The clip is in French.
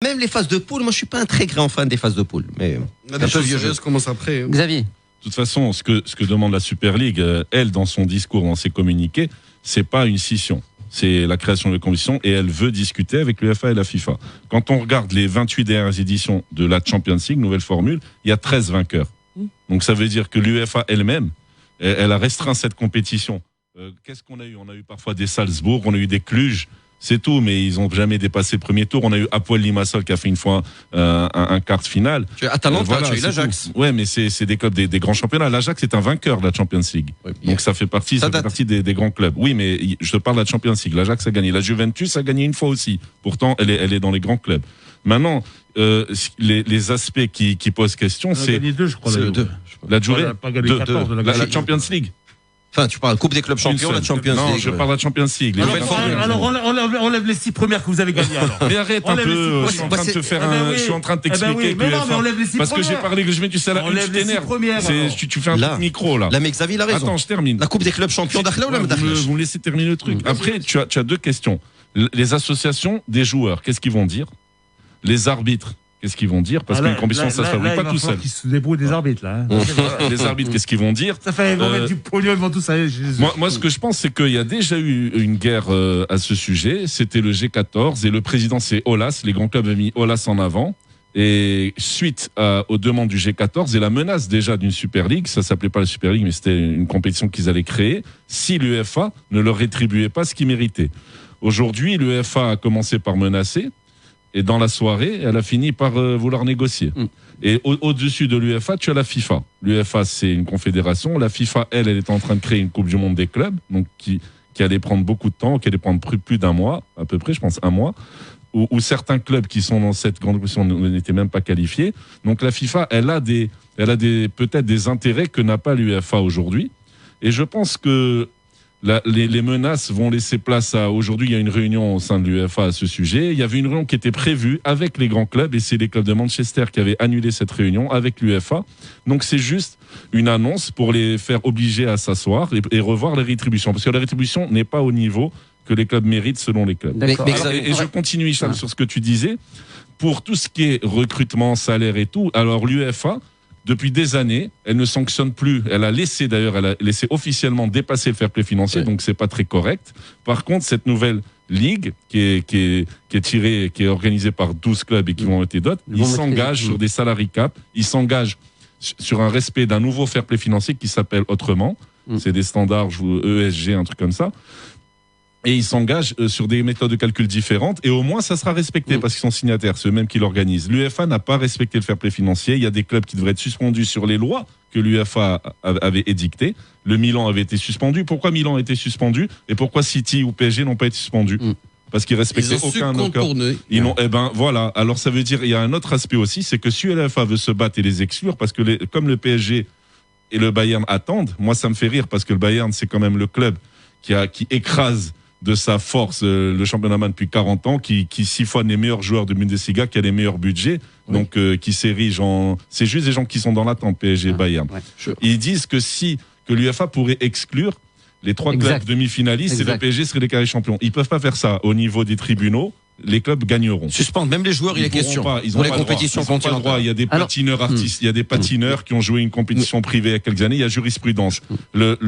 même les phases de poule, moi je suis pas un très grand fan des phases de poule. Mais des choses sérieuses commencent après. Xavier. De toute façon, ce que demande la Super League, elle, dans son discours, dans ses communiqués, c'est pas une scission. C'est la création de commission et elle veut discuter avec l'UEFA et la FIFA. Quand on regarde les 28 dernières éditions de la Champions League, nouvelle formule, il y a 13 vainqueurs. Donc ça veut dire que l'UEFA elle-même, elle a restreint cette compétition. Qu'est-ce qu'on a eu ? On a eu parfois des Salzbourg, on a eu des Cluj, c'est tout, mais ils n'ont jamais dépassé le premier tour. On a eu Hapoel Limassol qui a fait une fois un quart de finale. Atalanta, tu as eu l'Ajax. Ouais, mais c'est des clubs des grands championnats. L'Ajax est un vainqueur de la Champions League. Ouais, donc ça fait partie des grands clubs. Oui, mais je te parle de la Champions League. L'Ajax a gagné. La Juventus a gagné une fois aussi. Pourtant, elle est dans les grands clubs. Maintenant, les aspects qui posent question, c'est... gagné 2, je crois. La durée la Champions League. Enfin, tu parles Coupe des clubs champions, la Champions League. Non, je parle de la Champions League. Alors, on lève les 6 premières que vous avez gagnées. Mais arrête un peu, je suis en train de te faire je suis en train de t'expliquer que parce que j'ai parlé que je mets du salaire, tu t'énerves. Tu fais un truc micro là. Là, mais Xavier, il a raison. Attends, je termine. La Coupe des clubs champions d'Akhla ou la Vous me laissez terminer le truc. Après, tu as deux questions. Les associations des joueurs, qu'est-ce qu'ils vont dire ? Les arbitres, qu'est-ce qu'ils vont dire ? Parce qu'une compétition, ça ne se fabrique pas tout seul. Ils se débrouillent des arbitres, là. Les arbitres, qu'est-ce qu'ils vont dire ? Ça fait, ils vont mettre du pognon, ils vont tout ça. Moi, ce que je pense, c'est qu'il y a déjà eu une guerre à ce sujet. C'était le G14 et le président, c'est Aulas. Les grands clubs avaient mis Aulas en avant. Et suite aux demandes du G14 et la menace déjà d'une Super League, ça s'appelait pas la Super League, mais c'était une compétition qu'ils allaient créer, si l'UEFA ne leur rétribuait pas ce qu'ils méritaient. Aujourd'hui, l'UEFA a commencé par menacer. Et dans la soirée, elle a fini par vouloir négocier. Et au-dessus de l'UEFA, tu as la FIFA. L'UEFA, c'est une confédération. La FIFA, elle est en train de créer une Coupe du Monde des clubs, donc qui allait prendre beaucoup de temps, qui allait prendre plus d'un mois, à peu près, je pense, un mois, où certains clubs qui sont dans cette grande compétition n'étaient même pas qualifiés. Donc la FIFA, elle a peut-être des intérêts que n'a pas l'UEFA aujourd'hui. Et je pense que les menaces vont laisser place à... Aujourd'hui, il y a une réunion au sein de l'UEFA à ce sujet. Il y avait une réunion qui était prévue avec les grands clubs et c'est les clubs de Manchester qui avaient annulé cette réunion avec l'UEFA. Donc, c'est juste une annonce pour les faire obliger à s'asseoir et revoir les rétributions. Parce que la rétribution n'est pas au niveau que les clubs méritent selon les clubs. Et je continue, Hicham, sur ce que tu disais. Pour tout ce qui est recrutement, salaire et tout, alors l'UEFA... Depuis des années, elle ne sanctionne plus. Elle a laissé officiellement dépasser le fair play financier, donc c'est pas très correct. Par contre, cette nouvelle ligue qui est organisée par 12 clubs et qui vont être d'autres, ils s'engagent sur des salary cap, ils s'engagent sur un respect d'un nouveau fair play financier qui s'appelle autrement. C'est des standards ESG, un truc comme ça. Et ils s'engagent sur des méthodes de calcul différentes et au moins ça sera respecté parce qu'ils sont signataires, ceux mêmes qui l'organisent. L'UEFA n'a pas respecté le fair play financier. Il y a des clubs qui devraient être suspendus sur les lois que l'UEFA avait édictées. Le Milan avait été suspendu. Pourquoi Milan a été suspendu et pourquoi City ou PSG n'ont pas été suspendus ? Parce qu'ils respectaient aucun accord. Voilà. Alors ça veut dire il y a un autre aspect aussi, c'est que si l'UEFA veut se battre et les exclure, parce que comme le PSG et le Bayern attendent, moi ça me fait rire parce que le Bayern c'est quand même le club qui écrase de sa force le championnat allemand depuis 40 ans, qui siphonne les meilleurs joueurs de Bundesliga, qui a les meilleurs budgets, donc qui s'érige en... C'est juste des gens qui sont dans l'attente, PSG, Bayern. Ils disent que l'UEFA pourrait exclure les 3 clubs demi-finalistes et le PSG serait les carrés champions. Ils peuvent pas faire ça au niveau des tribunaux. Les clubs gagneront. Suspendre même les joueurs, il est question. Ils ont pas les compétitions continentales. Il y a des patineurs artistes, il y a des patineurs qui ont joué une compétition privée il y a quelques années. Il y a jurisprudence.